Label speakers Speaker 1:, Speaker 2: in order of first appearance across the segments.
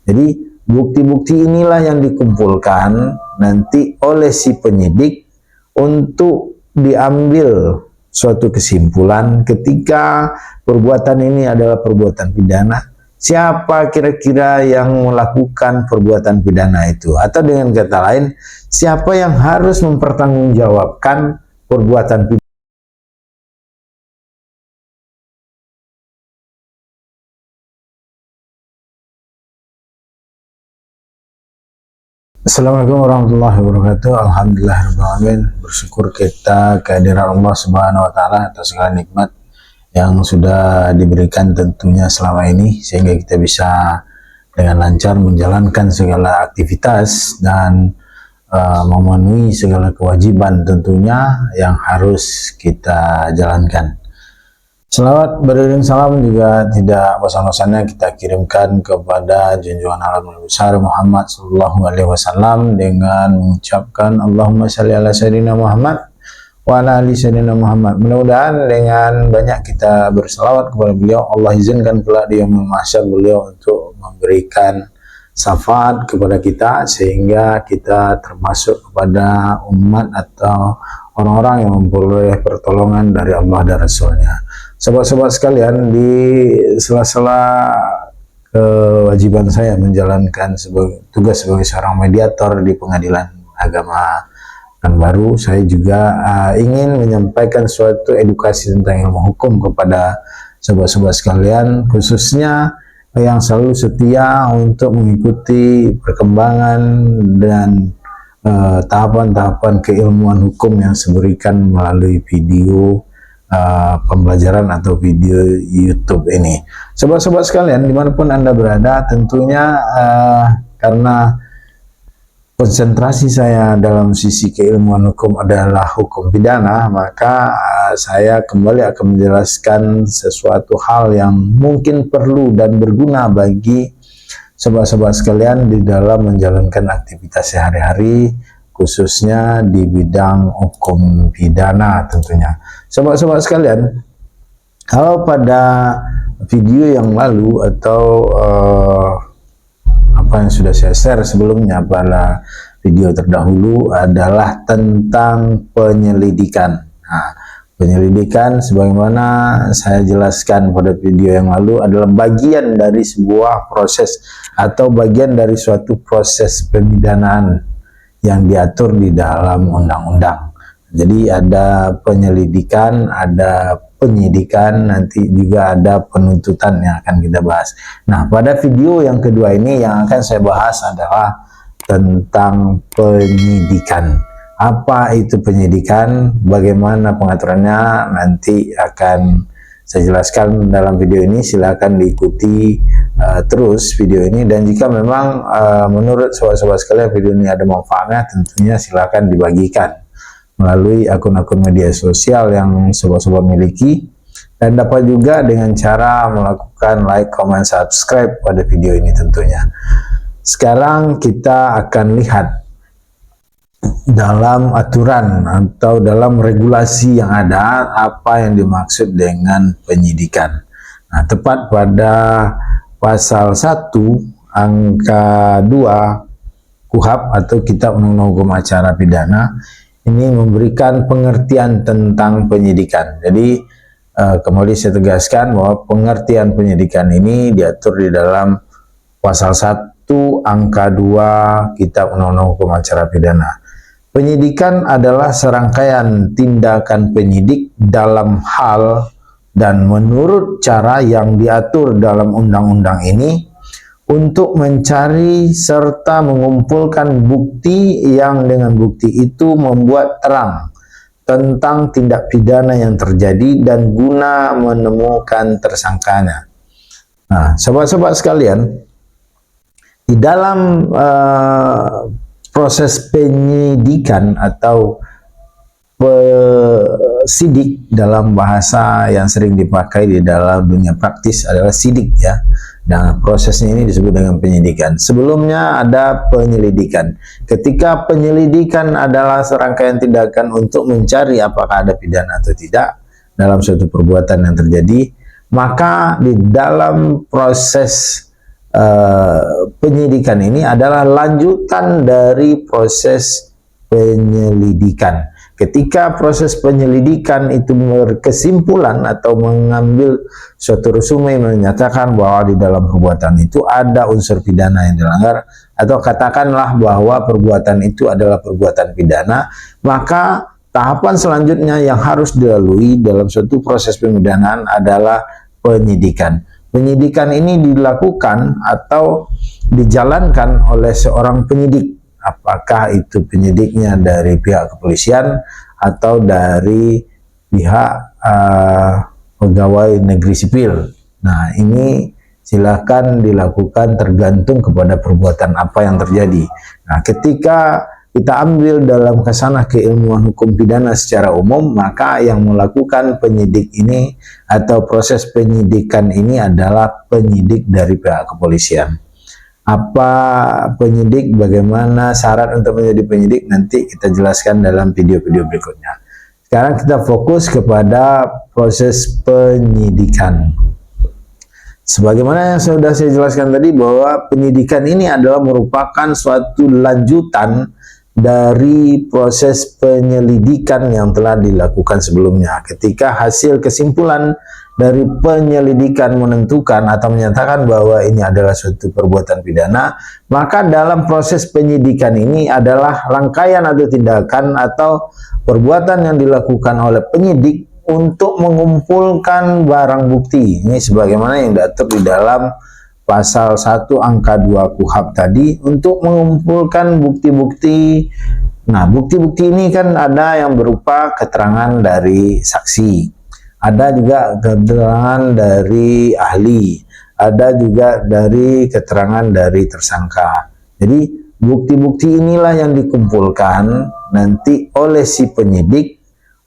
Speaker 1: Jadi bukti-bukti inilah yang dikumpulkan nanti oleh si penyidik untuk diambil suatu kesimpulan ketika perbuatan ini adalah perbuatan pidana. Siapa kira-kira yang melakukan perbuatan pidana itu? Atau dengan kata lain, siapa yang harus mempertanggungjawabkan perbuatan pidana? Assalamualaikum warahmatullahi wabarakatuh. Alhamdulillahirrahmanirrahim. Bersyukur kita kehadiran Allah Subhanahu wa Ta'ala atas segala nikmat yang sudah diberikan tentunya selama ini, sehingga kita bisa dengan lancar menjalankan segala aktivitas dan memenuhi segala kewajiban tentunya yang harus kita jalankan. Selawat beriring salam juga tidak bosan-bosannya kita kirimkan kepada junjungan alam besar Muhammad Sallallahu Alaihi Wasallam dengan mengucapkan Allahumma shalli ala sayyidina Muhammad wa ala ali sayyidina Muhammad. Mudah-mudahan dengan banyak kita berselawat kepada beliau, Allah izinkan pula di yaumul mahsyar beliau untuk memberikan syafaat kepada kita, sehingga kita termasuk kepada umat atau orang-orang yang memperoleh pertolongan dari Allah dan Rasulnya. Sobat-sobat sekalian, di sela-sela kewajiban saya menjalankan tugas sebagai seorang mediator di Pengadilan Agama Pekanbaru, saya juga ingin menyampaikan suatu edukasi tentang ilmu hukum kepada sobat-sobat sekalian, khususnya yang selalu setia untuk mengikuti perkembangan dan tahapan-tahapan keilmuan hukum yang saya berikan melalui video pembelajaran atau video YouTube ini. Sobat-sobat sekalian, dimanapun Anda berada, tentunya karena konsentrasi saya dalam sisi keilmuan hukum adalah hukum pidana, maka saya kembali akan menjelaskan sesuatu hal yang mungkin perlu dan berguna bagi sobat-sobat sekalian di dalam menjalankan aktivitas sehari-hari, khususnya di bidang hukum pidana tentunya. Sobat-sobat sekalian, kalau pada video yang lalu atau apa yang sudah saya share sebelumnya pada video terdahulu adalah tentang penyelidikan. Nah, penyelidikan sebagaimana saya jelaskan pada video yang lalu adalah bagian dari sebuah proses atau bagian dari suatu proses pemidanaan yang diatur di dalam undang-undang. Jadi ada penyelidikan, ada penyidikan, nanti juga ada penuntutan yang akan kita bahas. Nah, pada video yang kedua ini yang akan saya bahas adalah tentang penyidikan. Apa itu penyidikan? Bagaimana pengaturannya? Nanti akan saya jelaskan dalam video ini. Silakan diikuti terus video ini, dan jika memang menurut sobat-sobat sekalian video ini ada manfaatnya, tentunya silakan dibagikan melalui akun-akun media sosial yang sobat-sobat miliki, dan dapat juga dengan cara melakukan like, comment, subscribe pada video ini tentunya. Sekarang kita akan lihat dalam aturan atau dalam regulasi yang ada apa yang dimaksud dengan penyidikan. Nah, tepat pada pasal 1 angka 2 KUHP atau Kitab Undang-Undang Hukum Acara Pidana ini memberikan pengertian tentang penyidikan. Jadi kembali saya tegaskan bahwa pengertian penyidikan ini diatur di dalam pasal 1 angka 2 Kitab Undang-Undang Hukum Acara Pidana. Penyidikan adalah serangkaian tindakan penyidik dalam hal dan menurut cara yang diatur dalam undang-undang ini untuk mencari serta mengumpulkan bukti yang dengan bukti itu membuat terang tentang tindak pidana yang terjadi dan guna menemukan tersangkanya. Nah, sobat-sobat sekalian, di dalam proses penyidikan atau sidik dalam bahasa yang sering dipakai di dalam dunia praktis adalah sidik ya. Nah, prosesnya ini disebut dengan penyidikan. Sebelumnya ada penyelidikan. Ketika penyelidikan adalah serangkaian tindakan untuk mencari apakah ada pidana atau tidak dalam suatu perbuatan yang terjadi, maka di dalam proses penyidikan ini adalah lanjutan dari proses penyelidikan. Ketika proses penyelidikan itu berkesimpulan atau mengambil suatu resume menyatakan bahwa di dalam perbuatan itu ada unsur pidana yang dilanggar, atau katakanlah bahwa perbuatan itu adalah perbuatan pidana, maka tahapan selanjutnya yang harus dilalui dalam suatu proses pemidanaan adalah penyidikan. Penyidikan ini dilakukan atau dijalankan oleh seorang penyidik. Apakah itu penyidiknya dari pihak kepolisian atau dari pihak pegawai negeri sipil. Nah, ini silakan dilakukan tergantung kepada perbuatan apa yang terjadi. Nah, ketika kita ambil dalam khasanah keilmuan hukum pidana secara umum, maka yang melakukan penyidik ini atau proses penyidikan ini adalah penyidik dari pihak kepolisian. Apa penyidik, bagaimana syarat untuk menjadi penyidik, nanti kita jelaskan dalam video-video berikutnya. Sekarang kita fokus kepada proses penyidikan. Sebagaimana yang sudah saya jelaskan tadi, bahwa penyidikan ini adalah merupakan suatu lanjutan dari proses penyelidikan yang telah dilakukan sebelumnya. Ketika hasil kesimpulan dari penyelidikan menentukan atau menyatakan bahwa ini adalah suatu perbuatan pidana, maka dalam proses penyidikan ini adalah rangkaian atau tindakan atau perbuatan yang dilakukan oleh penyidik untuk mengumpulkan barang bukti. Ini sebagaimana yang diatur di dalam pasal 1 angka 2 KUHP tadi, untuk mengumpulkan bukti-bukti. Nah, bukti-bukti ini kan ada yang berupa keterangan dari saksi, ada juga keterangan dari ahli, ada juga dari keterangan dari tersangka. Jadi bukti-bukti inilah yang dikumpulkan nanti oleh si penyidik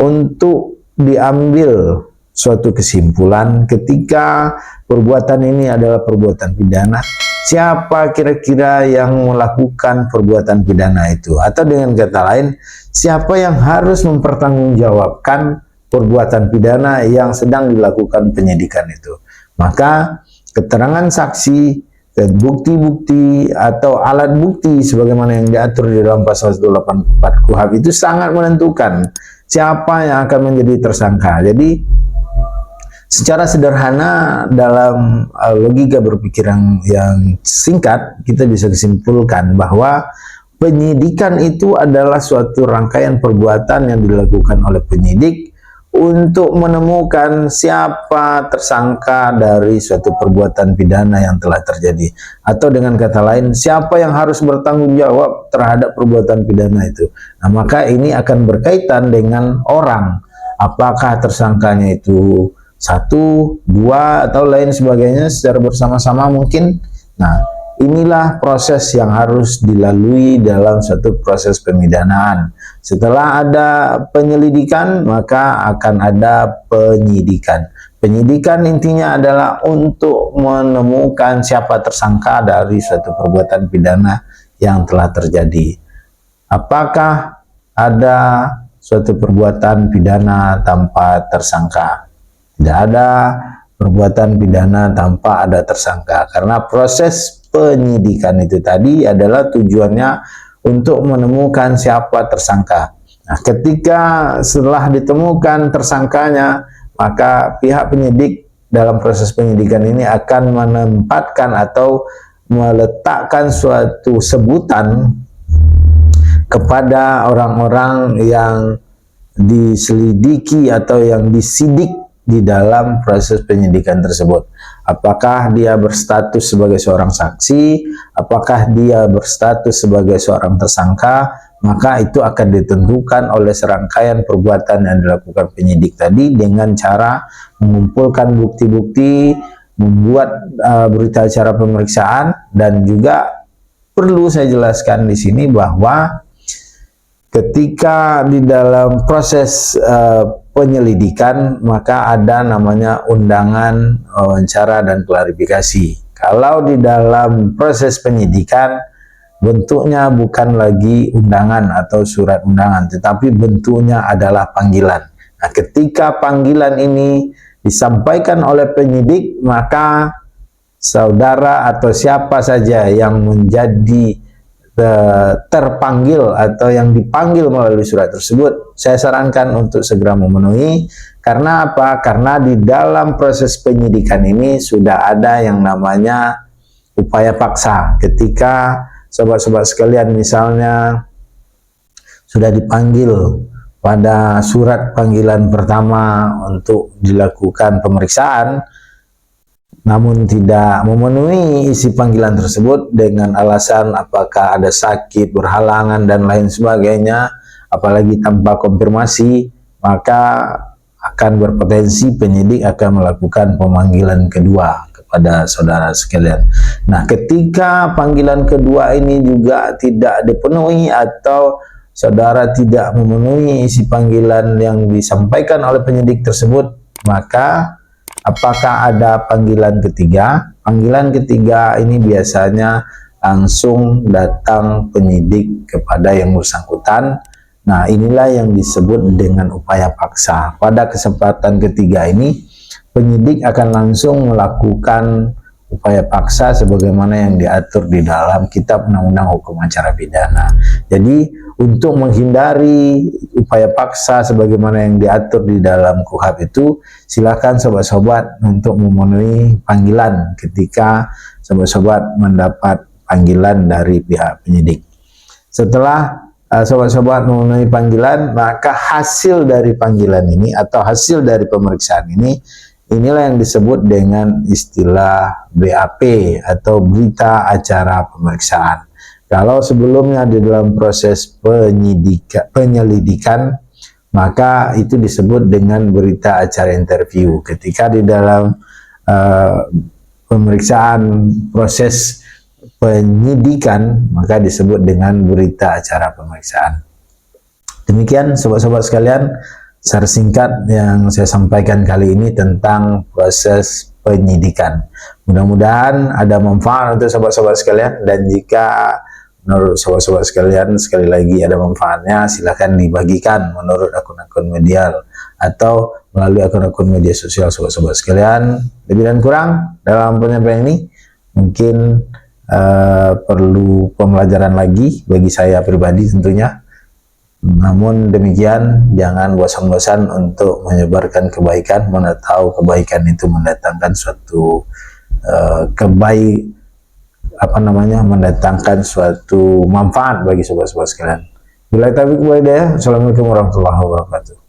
Speaker 1: untuk diambil suatu kesimpulan ketika perbuatan ini adalah perbuatan pidana. Siapa kira-kira yang melakukan perbuatan pidana itu? Atau dengan kata lain, siapa yang harus mempertanggungjawabkan perbuatan pidana yang sedang dilakukan penyidikan itu? Maka keterangan saksi, bukti-bukti atau alat bukti sebagaimana yang diatur di dalam pasal 184 KUHP itu sangat menentukan siapa yang akan menjadi tersangka. Jadi secara sederhana dalam logika berpikir yang singkat, kita bisa kesimpulkan bahwa penyidikan itu adalah suatu rangkaian perbuatan yang dilakukan oleh penyidik untuk menemukan siapa tersangka dari suatu perbuatan pidana yang telah terjadi. Atau dengan kata lain, siapa yang harus bertanggung jawab terhadap perbuatan pidana itu. Nah, maka ini akan berkaitan dengan orang. Apakah tersangkanya itu 1, 2, atau lain sebagainya secara bersama-sama mungkin. Nah, inilah proses yang harus dilalui dalam suatu proses pemidanaan. Setelah ada penyelidikan, maka akan ada penyidikan. Penyidikan intinya adalah untuk menemukan siapa tersangka dari suatu perbuatan pidana yang telah terjadi. Apakah ada suatu perbuatan pidana tanpa tersangka? Tidak ada perbuatan pidana tanpa ada tersangka, karena proses penyidikan itu tadi adalah tujuannya untuk menemukan siapa tersangka. Nah, ketika setelah ditemukan tersangkanya, maka pihak penyidik dalam proses penyidikan ini akan menempatkan atau meletakkan suatu sebutan kepada orang-orang yang diselidiki atau yang disidik di dalam proses penyidikan tersebut. Apakah dia berstatus sebagai seorang saksi, apakah dia berstatus sebagai seorang tersangka, maka itu akan ditentukan oleh serangkaian perbuatan yang dilakukan penyidik tadi dengan cara mengumpulkan bukti-bukti, membuat berita acara pemeriksaan, dan juga perlu saya jelaskan di sini bahwa ketika di dalam proses penyelidikan, maka ada namanya undangan wawancara dan klarifikasi. Kalau di dalam proses penyidikan, bentuknya bukan lagi undangan atau surat undangan, tetapi bentuknya adalah panggilan. Nah, ketika panggilan ini disampaikan oleh penyidik, maka saudara atau siapa saja yang menjadi terpanggil atau yang dipanggil melalui surat tersebut, saya sarankan untuk segera memenuhi. Karena apa? Karena di dalam proses penyidikan ini sudah ada yang namanya upaya paksa. Ketika sobat-sobat sekalian misalnya sudah dipanggil pada surat panggilan pertama untuk dilakukan pemeriksaan, namun tidak memenuhi isi panggilan tersebut dengan alasan apakah ada sakit, berhalangan, dan lain sebagainya, apalagi tanpa konfirmasi, maka akan berpotensi penyidik akan melakukan pemanggilan kedua kepada saudara sekalian. Nah, ketika panggilan kedua ini juga tidak dipenuhi atau saudara tidak memenuhi isi panggilan yang disampaikan oleh penyidik tersebut, maka apakah ada panggilan ketiga? Panggilan ketiga ini biasanya langsung datang penyidik kepada yang bersangkutan. Nah, inilah yang disebut dengan upaya paksa. Pada kesempatan ketiga ini, penyidik akan langsung melakukan upaya paksa sebagaimana yang diatur di dalam Kitab Undang-Undang Hukum Acara Pidana. Jadi, untuk menghindari upaya paksa sebagaimana yang diatur di dalam KUHP itu, silakan sobat-sobat untuk memenuhi panggilan ketika sobat-sobat mendapat panggilan dari pihak penyidik. Setelah sobat-sobat memenuhi panggilan, maka hasil dari panggilan ini atau hasil dari pemeriksaan ini, inilah yang disebut dengan istilah BAP atau berita acara pemeriksaan. Kalau sebelumnya di dalam proses penyelidikan, maka itu disebut dengan berita acara interview. Ketika di dalam pemeriksaan proses penyidikan, maka disebut dengan berita acara pemeriksaan. Demikian sobat-sobat sekalian, secara singkat yang saya sampaikan kali ini tentang proses penyidikan. Mudah-mudahan ada manfaat untuk sobat-sobat sekalian, dan jika menurut sobat-sobat sekalian sekali lagi ada manfaatnya, silahkan dibagikan menurut akun-akun media atau melalui akun-akun media sosial sobat-sobat sekalian. Lebih dan kurang dalam penyampaian ini mungkin perlu pembelajaran lagi bagi saya pribadi tentunya. Namun demikian, jangan bosan-bosan untuk menyebarkan kebaikan, mana tahu kebaikan itu mendatangkan suatu mendatangkan suatu manfaat bagi sobat-sobat sekalian. Bila taufiq wal hidayah. Assalamualaikum warahmatullahi wabarakatuh.